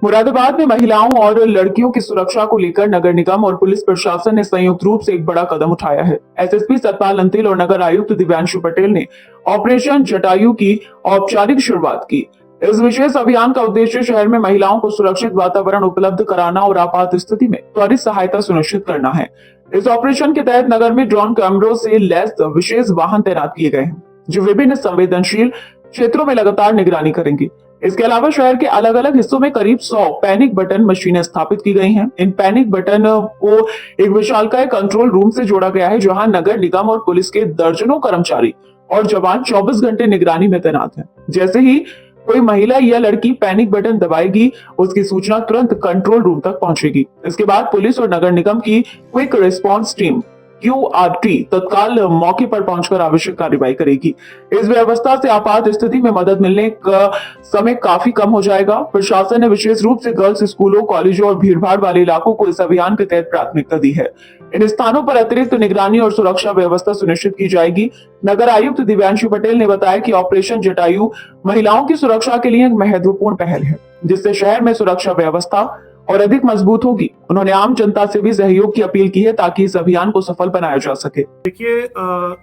मुरादाबाद में महिलाओं और लड़कियों की सुरक्षा को लेकर नगर निगम और पुलिस प्रशासन ने संयुक्त रूप से एक बड़ा कदम उठाया है। एसएसपी सतपाल अंतिल और नगर आयुक्त दिव्यांशु पटेल ने ऑपरेशन जटायु की औपचारिक शुरुआत की। इस विशेष अभियान का उद्देश्य शहर में महिलाओं को सुरक्षित वातावरण उपलब्ध कराना और आपात स्थिति में त्वरित सहायता सुनिश्चित करना है। इस ऑपरेशन के तहत नगर में ड्रोन कैमरों से लैस विशेष वाहन तैनात किए गए हैं, जो विभिन्न संवेदनशील क्षेत्रों में लगातार निगरानी करेंगी। इसके अलावा शहर के अलग अलग हिस्सों में करीब 100 पैनिक बटन मशीनें स्थापित की गई हैं। इन पैनिक बटन को एक विशालकाय कंट्रोल रूम से जोड़ा गया है, जहां नगर निगम और पुलिस के दर्जनों कर्मचारी और जवान 24 घंटे निगरानी में तैनात हैं। जैसे ही कोई महिला या लड़की पैनिक बटन दबाएगी, उसकी सूचना तुरंत कंट्रोल रूम तक पहुंचेगी। इसके बाद पुलिस और नगर निगम की क्विक रिस्पांस टीम QRT तत्काल मौके पर पहुंचकर आवश्यक कार्रवाई करेगी। इस व्यवस्था से आपात स्थिति में मदद मिलने का समय काफी कम हो जाएगा। प्रशासन ने विशेष रूप से गर्ल्स स्कूलों, कॉलेजों और भीड़भाड़ वाले इलाकों को इस अभियान के तहत प्राथमिकता दी है। इन स्थानों पर अतिरिक्त निगरानी और सुरक्षा व्यवस्था सुनिश्चित की जाएगी। नगर आयुक्त दिव्यांशु पटेल ने बताया कि ऑपरेशन जटायु महिलाओं की सुरक्षा के लिए एक महत्वपूर्ण पहल है, जिससे शहर में सुरक्षा व्यवस्था और अधिक मजबूत होगी। उन्होंने आम जनता से भी सहयोग की अपील की है, ताकि इस अभियान को सफल बनाया जा सके। देखिए,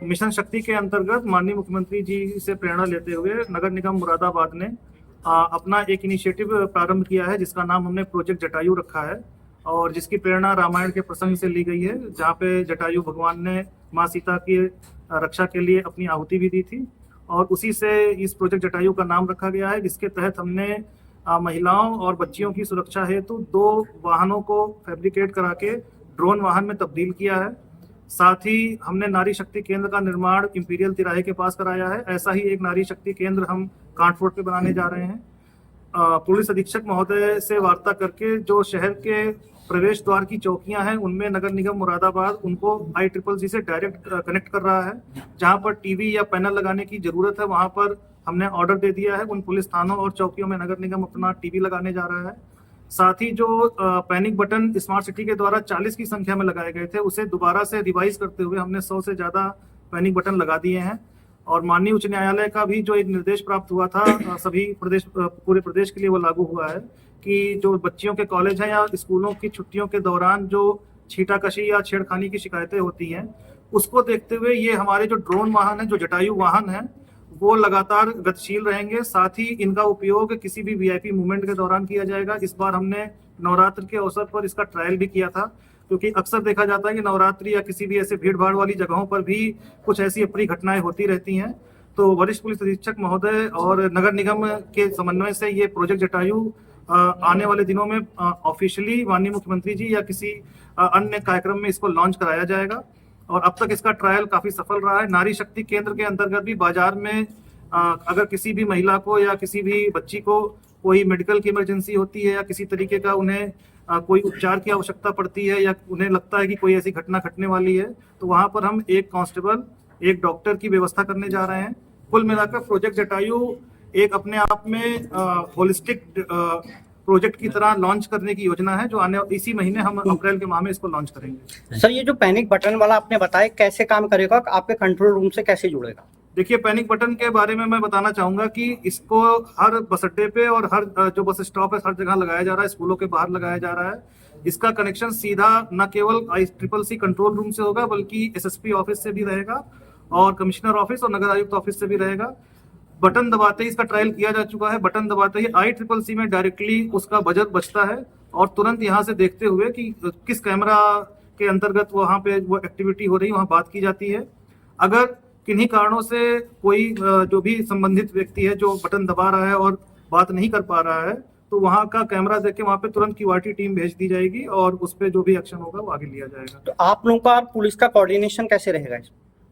मिशन शक्ति के अंतर्गत माननीय मुख्यमंत्री जी से प्रेरणा लेते हुए नगर निगम मुरादाबाद ने अपना एक इनिशिएटिव प्रारंभ किया है, जिसका नाम हमने प्रोजेक्ट जटायु रखा है और जिसकी प्रेरणा रामायण के प्रसंग से ली गई है, जहाँ पे जटायु भगवान ने माँ सीता की रक्षा के लिए अपनी आहुति भी दी थी और उसी से इस प्रोजेक्ट जटायु का नाम रखा गया है, जिसके तहत हमने महिलाओं और बच्चियों की सुरक्षा हेतु 2 वाहनों को फैब्रिकेट करा के ड्रोन वाहन में तब्दील किया है। साथ ही हमने नारी शक्ति केंद्र का निर्माण इंपीरियल तिराहे के पास कराया है। ऐसा ही एक नारी शक्ति केंद्र हम कांट रोड पे बनाने जा रहे हैं। पुलिस अधीक्षक महोदय से वार्ता करके जो शहर के प्रवेश द्वार की चौकियां हैं, उनमें नगर निगम मुरादाबाद उनको ICCC से डायरेक्ट कनेक्ट कर रहा है। जहां पर टीवी या पैनल लगाने की जरूरत है, वहां पर हमने ऑर्डर दे दिया है। उन पुलिस थानों और चौकियों में नगर निगम अपना टीवी लगाने जा रहा है। साथ ही जो पैनिक बटन स्मार्ट सिटी के द्वारा 40 की संख्या में लगाए गए थे, उसे दोबारा से रिवाइज करते हुए हमने 100 से ज्यादा पैनिक बटन लगा दिए हैं। और माननीय उच्च न्यायालय का भी जो एक निर्देश प्राप्त हुआ था, सभी पूरे प्रदेश के लिए वो लागू हुआ है कि जो बच्चियों के कॉलेज हैं या स्कूलों की छुट्टियों के दौरान जो छींटाकशी या छेड़खानी की शिकायतें होती हैं, उसको देखते हुए ये हमारे जो ड्रोन वाहन है, जो जटायु वाहन है, वो लगातार गतिशील रहेंगे। साथ ही इनका उपयोग किसी भी VIP मूवमेंट के दौरान किया जाएगा। इस बार हमने नवरात्र के अवसर पर इसका ट्रायल भी किया था, क्योंकि अक्सर देखा जाता है कि नवरात्रि या किसी भी ऐसे भीड़ भाड़ वाली जगहों पर भी कुछ ऐसी अप्रिय घटनाएं होती रहती हैं। तो वरिष्ठ पुलिस अधीक्षक महोदय और नगर निगम के समन्वय से ये प्रोजेक्ट जटायु आने वाले दिनों में ऑफिशियली माननीय मुख्यमंत्री जी या किसी अन्य कार्यक्रम में इसको लॉन्च कराया जाएगा। और अब तक इसका ट्रायल काफी सफल रहा है। नारी शक्ति केंद्र के अंतर्गत भी बाजार में अगर किसी भी महिला को या किसी भी बच्ची को कोई मेडिकल की इमरजेंसी होती है या किसी तरीके का उन्हें कोई उपचार की आवश्यकता पड़ती है या उन्हें लगता है कि कोई ऐसी घटना घटने वाली है, तो वहां पर हम एक कांस्टेबल, एक डॉक्टर की व्यवस्था करने जा रहे हैं। कुल मिलाकर प्रोजेक्ट जटायु एक अपने आप में होलिस्टिक प्रोजेक्ट की तरह लॉन्च करने की योजना है, जो आने इसी महीने हम अप्रैल के माह में इसको लॉन्च करेंगे। सर, ये जो पैनिक बटन वाला आपने बताया, कैसे काम करेगा, आपके कंट्रोल रूम से कैसे जुड़ेगा? देखिए, पैनिक बटन के बारे में मैं बताना चाहूंगा कि इसको हर बस अड्डे पे और हर जो बस स्टॉप है, हर जगह लगाया जा रहा है। स्कूलों के बाहर लगाया जा रहा है। इसका कनेक्शन सीधा न केवल ICCC कंट्रोल रूम से होगा, बल्कि SSP ऑफिस से भी रहेगा और कमिश्नर ऑफिस और नगर आयुक्त ऑफिस से भी रहेगा। बटन दबाते ही, इसका ट्रायल किया जा चुका है, बटन दबाते ही ICCC में डायरेक्टली उसका बजट बचता है और तुरंत यहाँ से देखते हुए कि किस कैमरा के अंतर्गत वहाँ पे वो एक्टिविटी हो रही है, वहाँ बात की जाती है। अगर किन्हीं कारणों से कोई जो भी संबंधित व्यक्ति है जो बटन दबा रहा है और बात नहीं कर पा रहा है, तो वहाँ का कैमरा देख के वहाँ पे तुरंत QRT टीम भेज दी जाएगी और उस पर जो भी एक्शन होगा वो आगे लिया जाएगा। तो आप लोगों का पुलिस का कोऑर्डिनेशन कैसे रहेगा?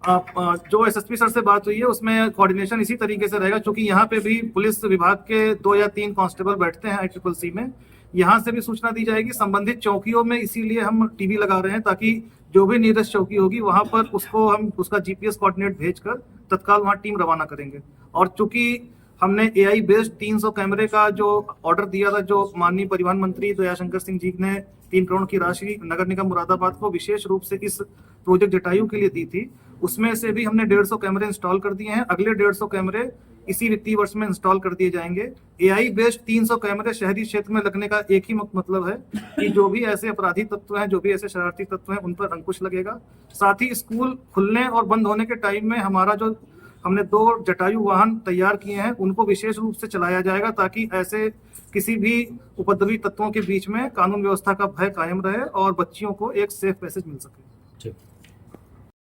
जो SSP सर से बात हुई है, उसमें कोऑर्डिनेशन इसी तरीके से रहेगा, क्योंकि यहाँ पे भी पुलिस विभाग के 2 या 3 कांस्टेबल बैठते हैं ICCC में। यहाँ से भी सूचना दी जाएगी संबंधित चौकियों में। इसीलिए हम टीवी लगा रहे हैं, ताकि जो भी नियरेस्ट चौकी होगी वहां पर उसको हम उसका GPS कोऑर्डिनेट भेजकर तत्काल वहां टीम रवाना करेंगे। और चूंकि हमने AI बेस्ड 300 कैमरे का जो ऑर्डर दिया था, जो माननीय परिवहन मंत्री दयाशंकर सिंह जी ने 3 करोड़ की राशि नगर निगम मुरादाबाद को विशेष रूप से इस प्रोजेक्ट जटायु के लिए दी थी, उसमें से भी हमने 150 कैमरे इंस्टॉल कर दिए हैं। अगले 150 कैमरे इसी वित्तीय वर्ष में इंस्टॉल कर दिए जाएंगे। एआई बेस्ड 300 कैमरे शहरी क्षेत्र में लगने का एक ही मतलब है कि जो भी ऐसे अपराधी तत्व हैं, जो भी ऐसे शरारती तत्व हैं, उन पर अंकुश लगेगा। साथ ही स्कूल खुलने और बंद होने के टाइम में हमारा जो हमने 2 जटायु वाहन तैयार किए हैं उनको विशेष रूप से चलाया जाएगा, ताकि ऐसे किसी भी उपद्रवी तत्वों के बीच में कानून व्यवस्था का भय कायम रहे और बच्चियों को एक सेफ पैसेज मिल सके। ठीक।